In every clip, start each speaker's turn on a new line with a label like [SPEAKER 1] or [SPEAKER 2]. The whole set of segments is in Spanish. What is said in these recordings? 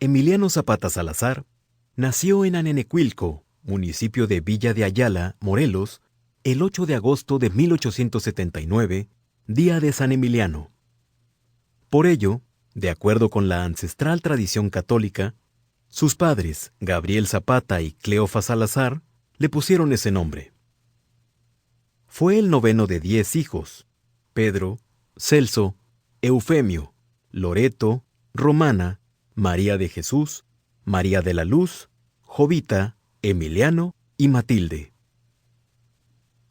[SPEAKER 1] Emiliano Zapata Salazar nació en Anenecuilco, municipio de Villa de Ayala, Morelos, el 8 de agosto de 1879, día de San Emiliano. Por ello, de acuerdo con la ancestral tradición católica, sus padres, Gabriel Zapata y Cleofa Salazar, le pusieron ese nombre. Fue el noveno de 10 hijos: Pedro, Celso, Eufemio, Loreto, Romana, María de Jesús, María de la Luz, Jovita, Emiliano y Matilde.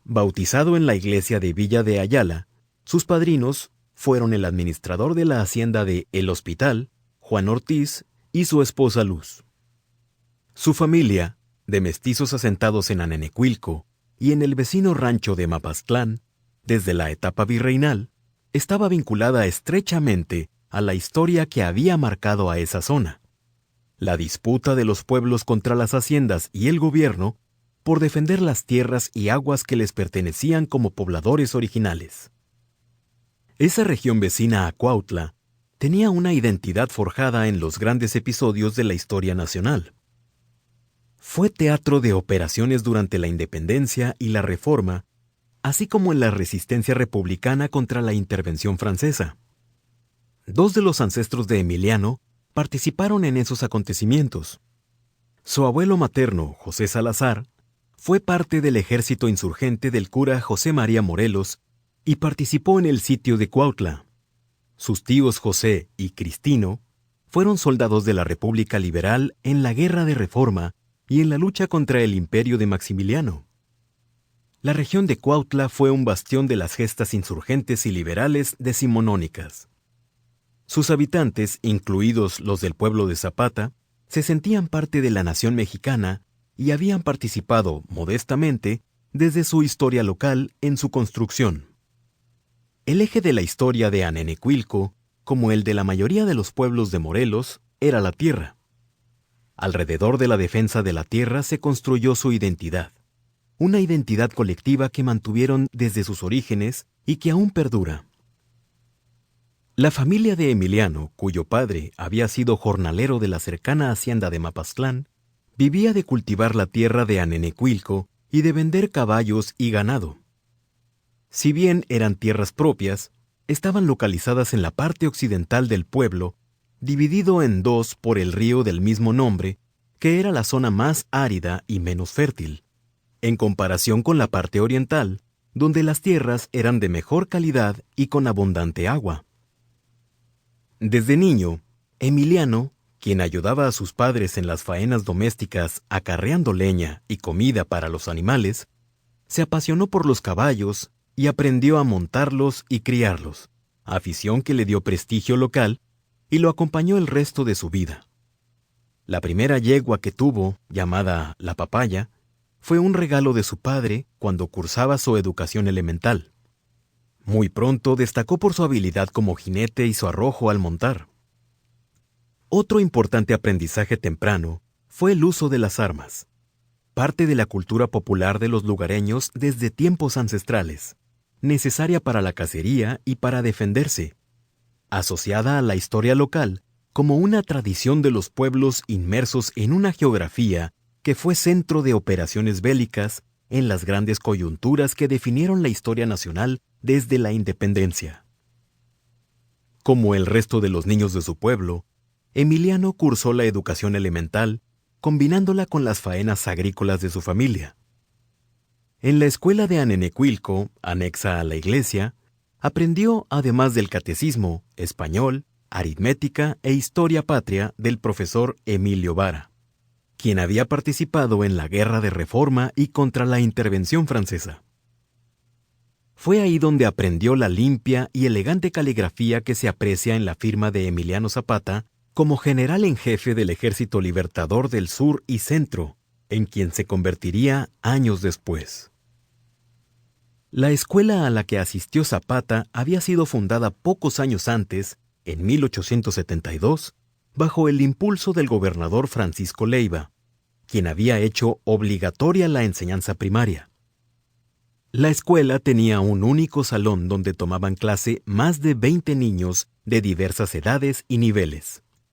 [SPEAKER 1] Bautizado en la iglesia de Villa de Ayala, sus padrinos fueron el administrador de la hacienda de El Hospital, Juan Ortiz, y su esposa Luz. Su familia, de mestizos asentados en Anenecuilco y en el vecino rancho de Mapastlán, desde la etapa virreinal, estaba vinculada estrechamente a la historia que había marcado a esa zona: la disputa de los pueblos contra las haciendas y el gobierno por defender las tierras y aguas que les pertenecían como pobladores originales. Esa región vecina a Cuautla tenía una identidad forjada en los grandes episodios de la historia nacional. Fue teatro de operaciones durante la Independencia y la Reforma, así como en la resistencia republicana contra la intervención francesa. Dos de los ancestros de Emiliano participaron en esos acontecimientos. Su abuelo materno, José Salazar, fue parte del ejército insurgente del cura José María Morelos y participó en el sitio de Cuautla. Sus tíos José y Cristino fueron soldados de la República Liberal en la Guerra de Reforma y en la lucha contra el imperio de Maximiliano. La región de Cuautla fue un bastión de las gestas insurgentes y liberales decimonónicas. Sus habitantes, incluidos los del pueblo de Zapata, se sentían parte de la nación mexicana y habían participado, modestamente, desde su historia local en su construcción. El eje de la historia de Anenecuilco, como el de la mayoría de los pueblos de Morelos, era la tierra. Alrededor de la defensa de la tierra se construyó su identidad, una identidad colectiva que mantuvieron desde sus orígenes y que aún perdura. La familia de Emiliano, cuyo padre había sido jornalero de la cercana hacienda de Mapastlán, vivía de cultivar la tierra de Anenecuilco y de vender caballos y ganado. Si bien eran tierras propias, estaban localizadas en la parte occidental del pueblo, dividido en dos por el río del mismo nombre, que era la zona más árida y menos fértil, en comparación con la parte oriental, donde las tierras eran de mejor calidad y con abundante agua. Desde niño, Emiliano, quien ayudaba a sus padres en las faenas domésticas acarreando leña y comida para los animales, se apasionó por los caballos y aprendió a montarlos y criarlos, afición que le dio prestigio local y lo acompañó el resto de su vida. La primera yegua que tuvo, llamada La Papaya, fue un regalo de su padre cuando cursaba su educación elemental. Muy pronto destacó por su habilidad como jinete y su arrojo al montar. Otro importante aprendizaje temprano fue el uso de las armas, parte de la cultura popular de los lugareños desde tiempos ancestrales, necesaria para la cacería y para defenderse, asociada a la historia local como una tradición de los pueblos inmersos en una geografía que fue centro de operaciones bélicas en las grandes coyunturas que definieron la historia nacional desde la independencia. Como el resto de los niños de su pueblo, Emiliano cursó la educación elemental, combinándola con las faenas agrícolas de su familia. En la escuela de Anenecuilco, anexa a la iglesia, aprendió, además del catecismo, español, aritmética e historia patria del profesor Emilio Vara, quien había participado en la Guerra de Reforma y contra la intervención francesa. Fue ahí donde aprendió la limpia y elegante caligrafía que se aprecia en la firma de Emiliano Zapata como general en jefe del Ejército Libertador del Sur y Centro, en quien se convertiría años después. La escuela a la que asistió Zapata había sido fundada pocos años antes, en 1872, bajo el impulso del gobernador Francisco Leiva, quien había hecho obligatoria la enseñanza primaria. La escuela tenía un único salón donde tomaban clase más de 20 niños de diversas edades y niveles.